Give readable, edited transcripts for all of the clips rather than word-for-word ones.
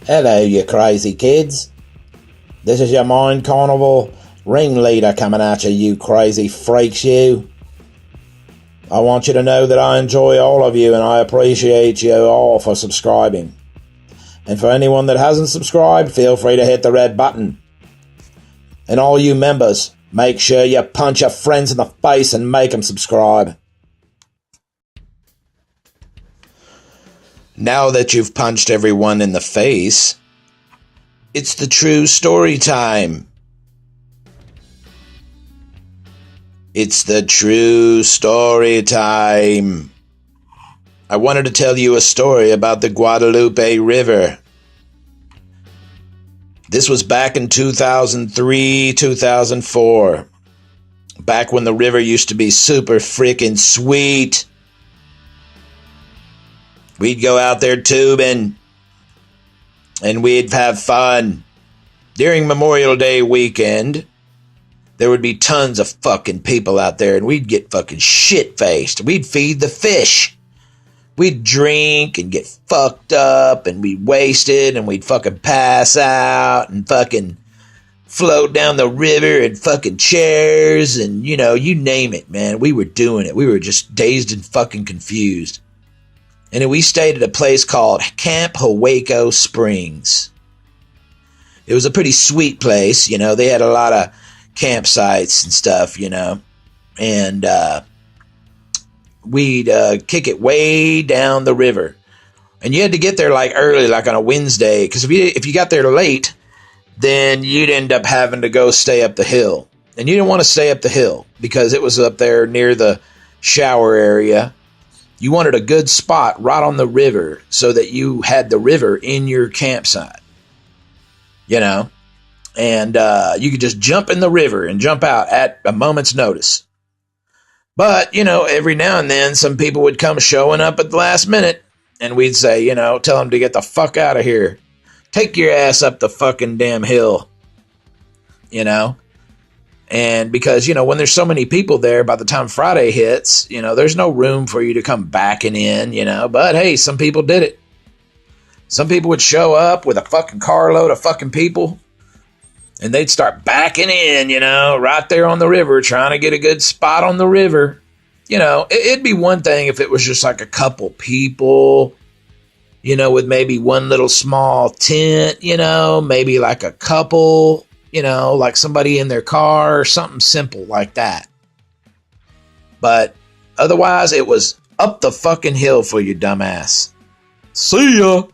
Hello, you crazy kids. This is your Mind Carnival ringleader coming at you, you crazy freaks, you. I want you to know that I enjoy all of you and I appreciate you all for subscribing. And for anyone that hasn't subscribed, feel free to hit the red button. And all you members, make sure you punch your friends in the face and make them subscribe. Now that you've punched everyone in the face, it's the true story time. It's the true story time. I wanted to tell you a story about the Guadalupe River. This was back in 2003, 2004. Back when the river used to be super freaking sweet. We'd go out there tubing, and we'd have fun. During Memorial Day weekend, there would be tons of fucking people out there, and we'd get fucking shit-faced. We'd feed the fish. We'd drink and get fucked up, and we'd waste it, and we'd fucking pass out, and fucking float down the river in fucking chairs, and, you know, you name it, man. We were doing it. We were just dazed and fucking confused. And we stayed at a place called Camp Hawaco Springs. It was a pretty sweet place, you know. They had a lot of campsites and stuff, you know. And we'd kick it way down the river. And you had to get there like early, like on a Wednesday. Because if you got there late, then you'd end up having to go stay up the hill. And you didn't want to stay up the hill because it was up there near the shower area. You wanted a good spot right on the river so that you had the river in your campsite, you know, and you could just jump in the river and jump out at a moment's notice. But, you know, every now and then some people would come showing up at the last minute and we'd say, you know, tell them to get the fuck out of here. Take your ass up the fucking damn hill, you know. And because, you know, when there's so many people there, by the time Friday hits, you know, there's no room for you to come backing in, you know. But, hey, some people did it. Some people would show up with a fucking carload of fucking people. And they'd start backing in, you know, right there on the river, trying to get a good spot on the river. You know, it'd be one thing if it was just like a couple people, you know, with maybe one little small tent, you know, maybe like a couple, you know, like somebody in their car or something simple like that. But otherwise, it was up the fucking hill for you, dumbass. See ya.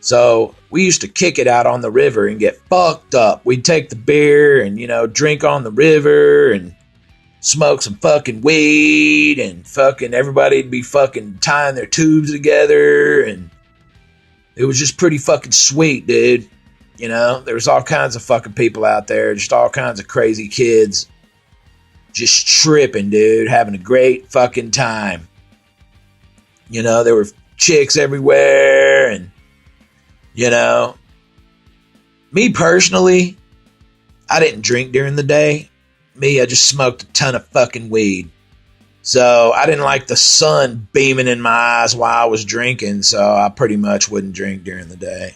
So we used to kick it out on the river and get fucked up. We'd take the beer and, you know, drink on the river and smoke some fucking weed and fucking everybody'd be fucking tying their tubes together. And it was just pretty fucking sweet, dude. You know, there was all kinds of fucking people out there, just all kinds of crazy kids, just tripping, dude, having a great fucking time. You know, there were chicks everywhere, and, you know, me personally, I didn't drink during the day. I just smoked a ton of fucking weed. So I didn't like the sun beaming in my eyes while I was drinking, so I pretty much wouldn't drink during the day.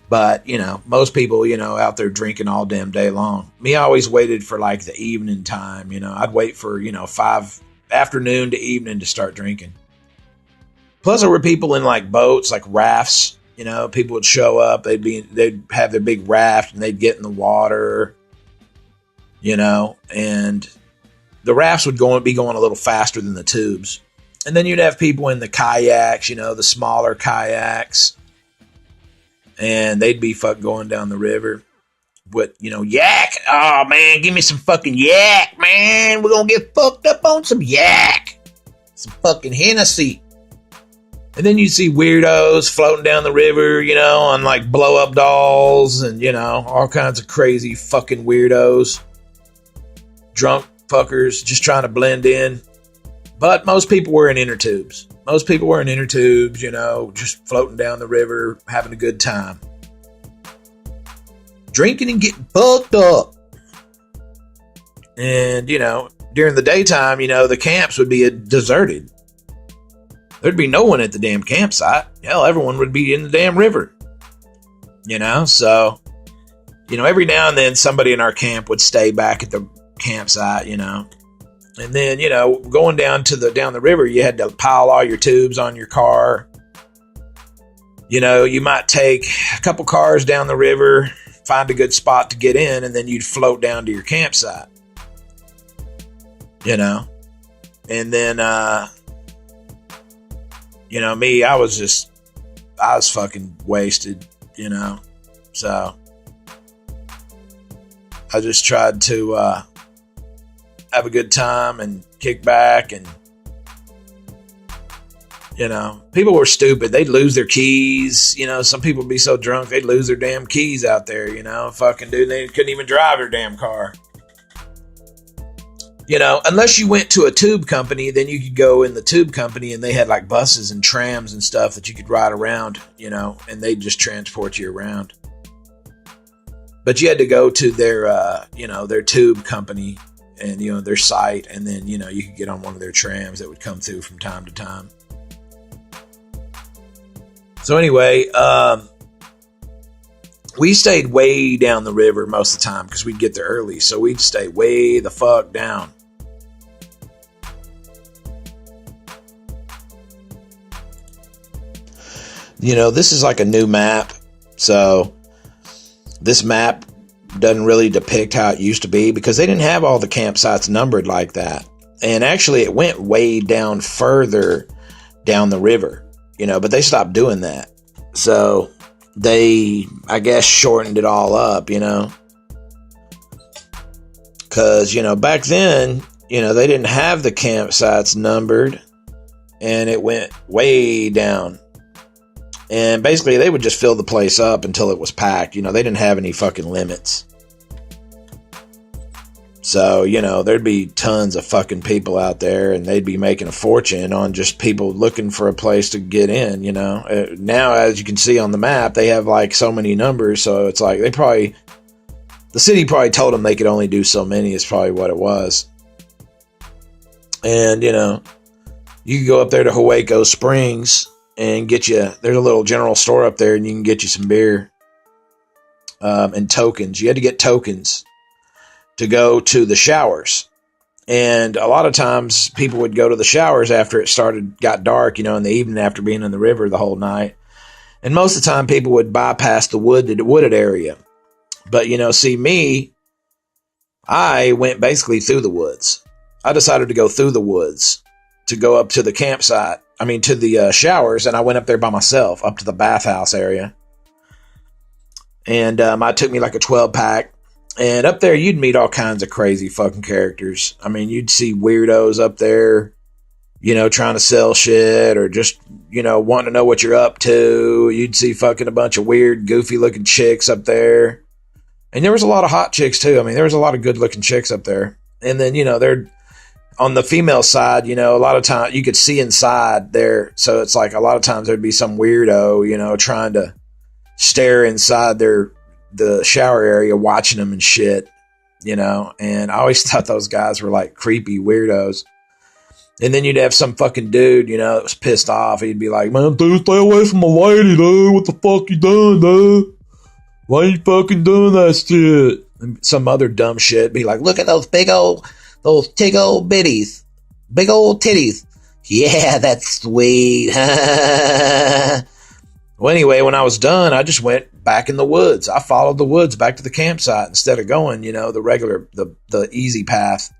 But, you know, most people, you know, out there drinking all damn day long. Me, I always waited for like the evening time, you know. I'd wait for, you know, 5 afternoon to evening to start drinking. Plus there were people in like boats, like rafts, you know. People would show up, they'd have their big raft and they'd get in the water, you know. And the rafts would be going a little faster than the tubes. And then you'd have people in the kayaks, you know, the smaller kayaks. And they'd be going down the river with, you know, yak. Oh, man, give me some fucking yak, man. We're going to get fucked up on some yak. Some fucking Hennessy. And then you'd see weirdos floating down the river, you know, on like blow-up dolls and, you know, all kinds of crazy fucking weirdos. Drunk fuckers just trying to blend in. But most people were in inner tubes. Most people were in inner tubes, you know, just floating down the river, having a good time. Drinking and getting fucked up. And, you know, during the daytime, you know, the camps would be deserted. there'd be no one at the damn campsite. Hell, everyone would be in the damn river. So, every now and then somebody in our camp would stay back at the campsite, And then, going down the river, you had to pile all your tubes on your car. You might take a couple cars down the river, find a good spot to get in, and then you'd float down to your campsite. And then, me, I was fucking wasted, So I just tried to have a good time and kick back, and people were stupid. They'd lose their keys. Some people would be so drunk they'd lose their damn keys out there. Fucking dude, they couldn't even drive their damn car. Unless you went to a tube company, then you could go in the tube company and they had like buses and trams and stuff that you could ride around, and they'd just transport you around. But you had to go to their tube company and, their site, and then, you could get on one of their trams that would come through from time to time. So anyway, we stayed way down the river most of the time because we'd get there early. So we'd stay way the fuck down. This is like a new map. So this map doesn't really depict how it used to be because they didn't have all the campsites numbered like that. And actually it went way down further down the river, but they stopped doing that. So they, I guess, shortened it all up, because, back then, they didn't have the campsites numbered and it went way down. And basically they would just fill the place up until it was packed. They didn't have any fucking limits. So, there'd be tons of fucking people out there and they'd be making a fortune on just people looking for a place to get in, Now, as you can see on the map, they have like so many numbers. So it's like the city probably told them they could only do so many is probably what it was. And, you could go up there to Hueco Springs and there's a little general store up there and you can get you some beer and tokens. You had to get tokens to go to the showers. And a lot of times people would go to the showers after it got dark, in the evening after being in the river the whole night. And most of the time people would bypass the wooded area. But, see me, I went basically through the woods. I decided to go through the woods to go up to the campsite. To the showers, and I went up there by myself, up to the bathhouse area. And I took me like a 12-pack. And up there, you'd meet all kinds of crazy fucking characters. You'd see weirdos up there, trying to sell shit or just, wanting to know what you're up to. You'd see fucking a bunch of weird, goofy-looking chicks up there. And there was a lot of hot chicks, too. There was a lot of good-looking chicks up there. And then, they're on the female side, a lot of times you could see inside there. So it's like a lot of times there'd be some weirdo, trying to stare inside the shower area, watching them and shit, and I always thought those guys were like creepy weirdos. And then you'd have some fucking dude, that was pissed off. He'd be like, "Man, dude, stay away from my lady, dude. What the fuck you doing, dude? Why you fucking doing that shit?" And some other dumb shit. Be like, "Look at those big old bitties. Big old titties. Yeah, that's sweet." Well, anyway, when I was done, I just went back in the woods. I followed the woods back to the campsite instead of going, the regular, the easy path.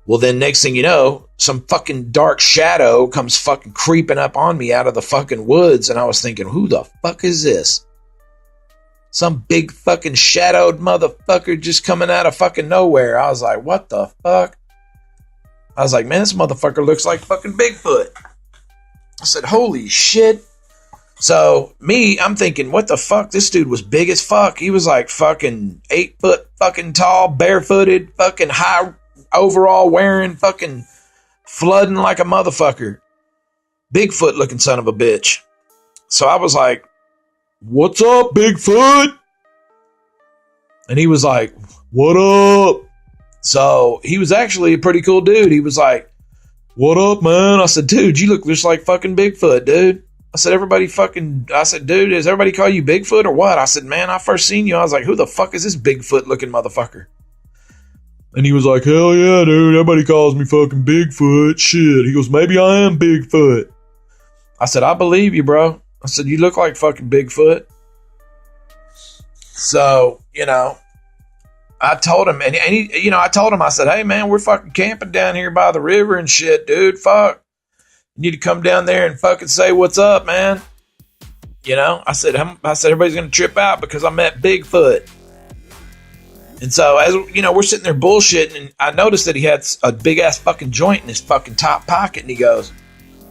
Well, then next thing you know, some fucking dark shadow comes fucking creeping up on me out of the fucking woods. And I was thinking, who the fuck is this? Some big fucking shadowed motherfucker just coming out of fucking nowhere. I was like, what the fuck? I was like, man, this motherfucker looks like fucking Bigfoot. I said, holy shit. So I'm thinking, what the fuck? This dude was big as fuck. He was like fucking 8 foot fucking tall, barefooted, fucking high overall wearing, fucking flooding like a motherfucker. Bigfoot looking son of a bitch. So I was like, what's up, Bigfoot? And he was like, what up? So he was actually a pretty cool dude. He was like, what up, man? I said, dude, you look just like fucking Bigfoot, dude. I said, dude, does everybody call you Bigfoot or what? I said, man, I first seen you. I was like, who the fuck is this Bigfoot looking motherfucker? And he was like, hell yeah, dude. Everybody calls me fucking Bigfoot. Shit. He goes, maybe I am Bigfoot. I said, I believe you, bro. I said, you look like fucking Bigfoot. So, I told him, and he, I told him, I said, hey, man, we're fucking camping down here by the river and shit, dude. Fuck. You need to come down there and fucking say what's up, man. I said, everybody's going to trip out because I met Bigfoot. And so, as we're sitting there bullshitting, and I noticed that he had a big-ass fucking joint in his fucking top pocket, and he goes,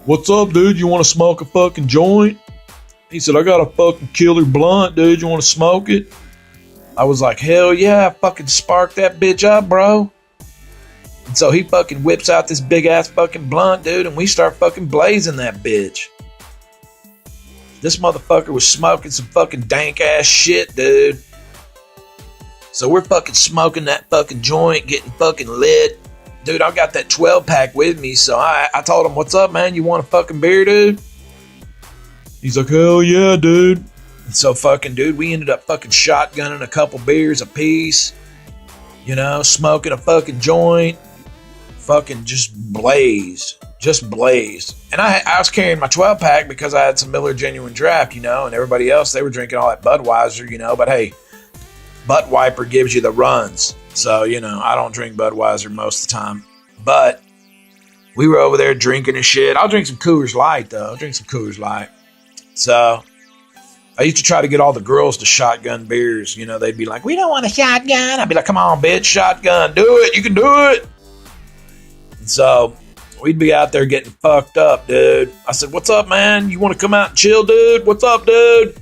what's up, dude? You want to smoke a fucking joint? He said, I got a fucking killer blunt, dude. You want to smoke it? I was like, hell yeah, I fucking spark that bitch up, bro. And so he fucking whips out this big-ass fucking blunt, dude, and we start fucking blazing that bitch. This motherfucker was smoking some fucking dank-ass shit, dude. So we're fucking smoking that fucking joint, getting fucking lit. Dude, I got that 12-pack with me, so I told him, what's up, man? You want a fucking beer, dude? He's like, hell yeah, dude. And so fucking, dude, we ended up fucking shotgunning a couple beers apiece. Smoking a fucking joint. Fucking just blazed. And I was carrying my 12-pack because I had some Miller Genuine Draft, and everybody else, they were drinking all that Budweiser, but hey, Butt Wiper gives you the runs. So, I don't drink Budweiser most of the time. But we were over there drinking and shit. I'll drink some Coors Light, though. So I used to try to get all the girls to shotgun beers. They'd be like, we don't want a shotgun. I'd be like, come on, bitch, shotgun. Do it. You can do it. And so we'd be out there getting fucked up, dude. I said, what's up, man? You want to come out and chill, dude? What's up, dude?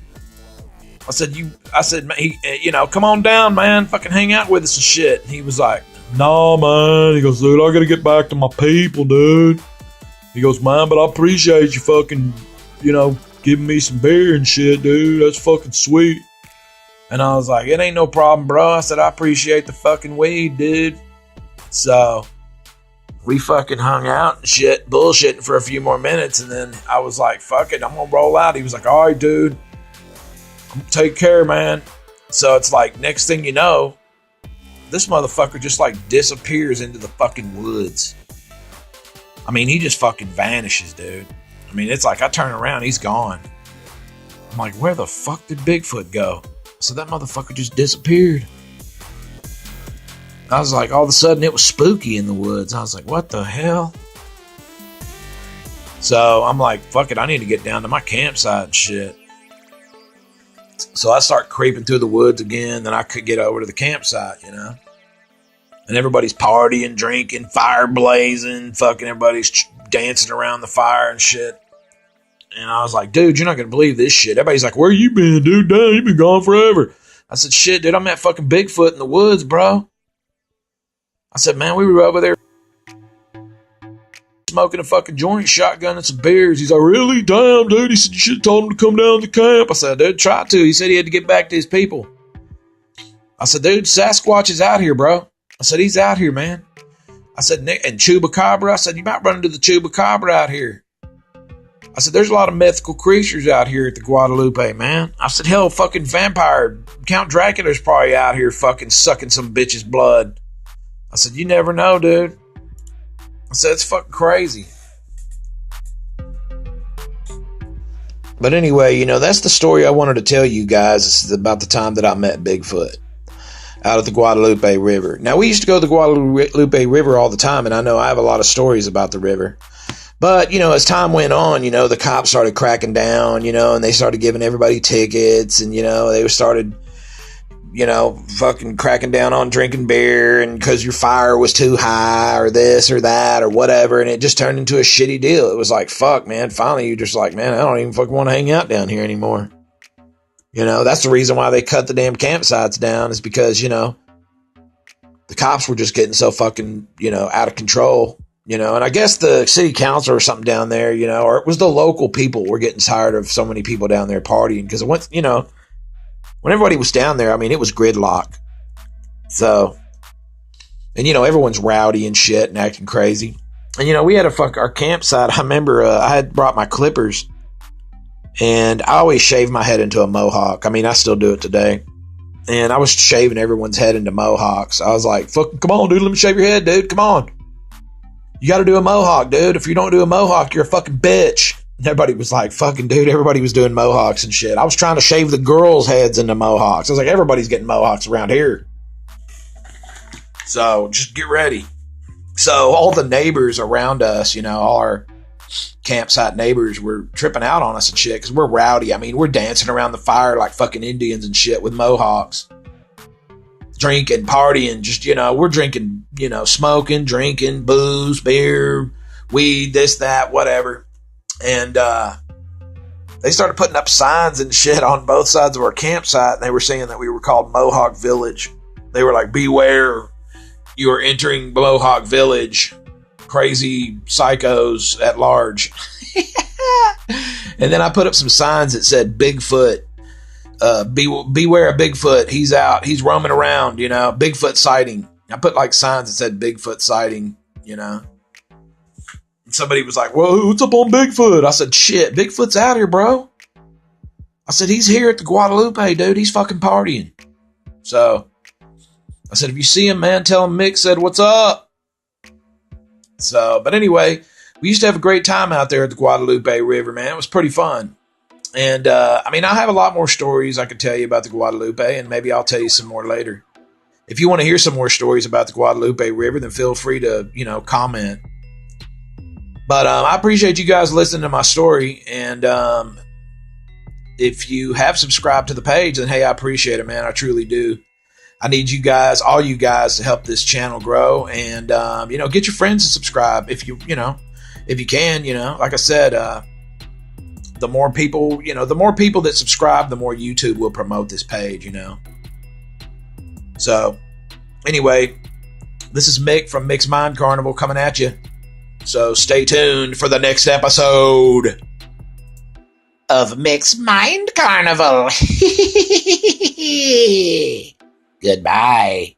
I said, man, come on down, man. Fucking hang out with us and shit. And he was like, nah, man. He goes, dude, I got to get back to my people, dude. He goes, man, but I appreciate you fucking, giving me some beer and shit, dude. That's fucking sweet. And I was like, it ain't no problem, bro. I said, I appreciate the fucking weed, dude. So we fucking hung out and shit, bullshitting for a few more minutes. And then I was like, fuck it, I'm going to roll out. He was like, all right, dude. Take care, man. So it's like, next thing you know, this motherfucker just like disappears into the fucking woods. I mean, he just fucking vanishes, dude. I mean, it's like I turn around, he's gone. I'm like, where the fuck did Bigfoot go? So that motherfucker just disappeared. I was like, all of a sudden it was spooky in the woods. I was like, what the hell? So I'm like, fuck it, I need to get down to my campsite and shit. So I start creeping through the woods again. Then I could get over to the campsite, And everybody's partying, drinking, fire blazing, fucking everybody's dancing around the fire and shit. And I was like, dude, you're not going to believe this shit. Everybody's like, where you been, dude? Damn, you been gone forever. I said, shit, dude, I met fucking Bigfoot in the woods, bro. I said, man, we were over there smoking a fucking joint, shotgunning some beers. He's like, really? Damn, dude. He said, you should have told him to come down to camp. I said, dude, try to. He said he had to get back to his people. I said, dude, Sasquatch is out here, bro. I said, he's out here, man. I said, and Chupacabra. I said, you might run into the Chupacabra out here. I said, there's a lot of mythical creatures out here at the Guadalupe, man. I said, hell, fucking vampire. Count Dracula's probably out here fucking sucking some bitch's blood. I said, you never know, dude. I said, it's fucking crazy. But anyway, that's the story I wanted to tell you guys. This is about the time that I met Bigfoot out at the Guadalupe River. Now, we used to go to the Guadalupe River all the time, and I know I have a lot of stories about the river. But, as time went on, the cops started cracking down, and they started giving everybody tickets, and, they started, fucking cracking down on drinking beer, and because your fire was too high, or this or that, or whatever, and it just turned into a shitty deal. It was like, fuck, man, finally you're just like, man, I don't even fucking want to hang out down here anymore. That's the reason why they cut the damn campsites down, is because, the cops were just getting so fucking, out of control. And I guess the city council or something down there, or it was the local people were getting tired of so many people down there partying, because it went, when everybody was down there, I mean, it was gridlock. So, and everyone's rowdy and shit and acting crazy. And, we had our campsite. I remember I had brought my clippers, and I always shave my head into a mohawk. I mean, I still do it today. And I was shaving everyone's head into mohawks. I was like, fucking, come on, dude, let me shave your head, dude. Come on. You got to do a mohawk, dude. If you don't do a mohawk, you're a fucking bitch. And everybody was like, fucking dude, everybody was doing mohawks and shit. I was trying to shave the girls' heads into mohawks. I was like, everybody's getting mohawks around here. So just get ready. So all the neighbors around us, all our campsite neighbors were tripping out on us and shit because we're rowdy. I mean, we're dancing around the fire like fucking Indians and shit with mohawks. Drinking, partying, just, we're drinking, smoking, drinking, booze, beer, weed, this, that, whatever. And they started putting up signs and shit on both sides of our campsite, and they were saying that we were called Mohawk Village. They were like, beware, you are entering Mohawk Village. Crazy psychos at large. And then I put up some signs that said Bigfoot. Beware of Bigfoot. He's out. He's roaming around, Bigfoot sighting. I put like signs that said Bigfoot sighting, And somebody was like, whoa, what's up on Bigfoot? I said, shit, Bigfoot's out here, bro. I said, he's here at the Guadalupe, dude. He's fucking partying. So I said, if you see him, man, tell him Mick said, what's up? So, but anyway, we used to have a great time out there at the Guadalupe River, man. It was pretty fun. And, I have a lot more stories I could tell you about the Guadalupe, and maybe I'll tell you some more later. If you want to hear some more stories about the Guadalupe River, then feel free to, comment. But I appreciate you guys listening to my story, and if you have subscribed to the page, then hey, I appreciate it, man. I truly do. I need you guys, all you guys, to help this channel grow, and get your friends to subscribe if you can. Like I said, the more people that subscribe, the more YouTube will promote this page. So anyway, this is Mick from Mick's Mind Carnival coming at you. So stay tuned for the next episode of Mick's Mind Carnival. Goodbye.